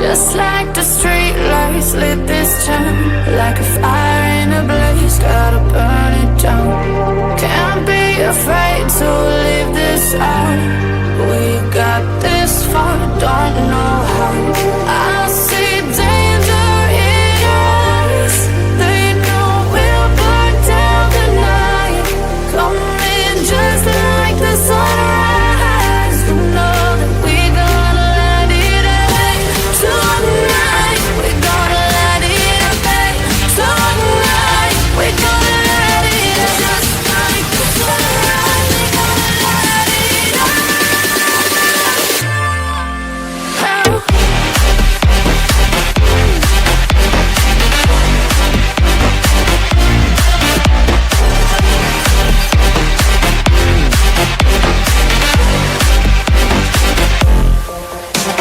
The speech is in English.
Just like the street lights lit this town, like a fire in a blaze, gotta burn it down. Can't be afraid to leave this out. We got this far, don't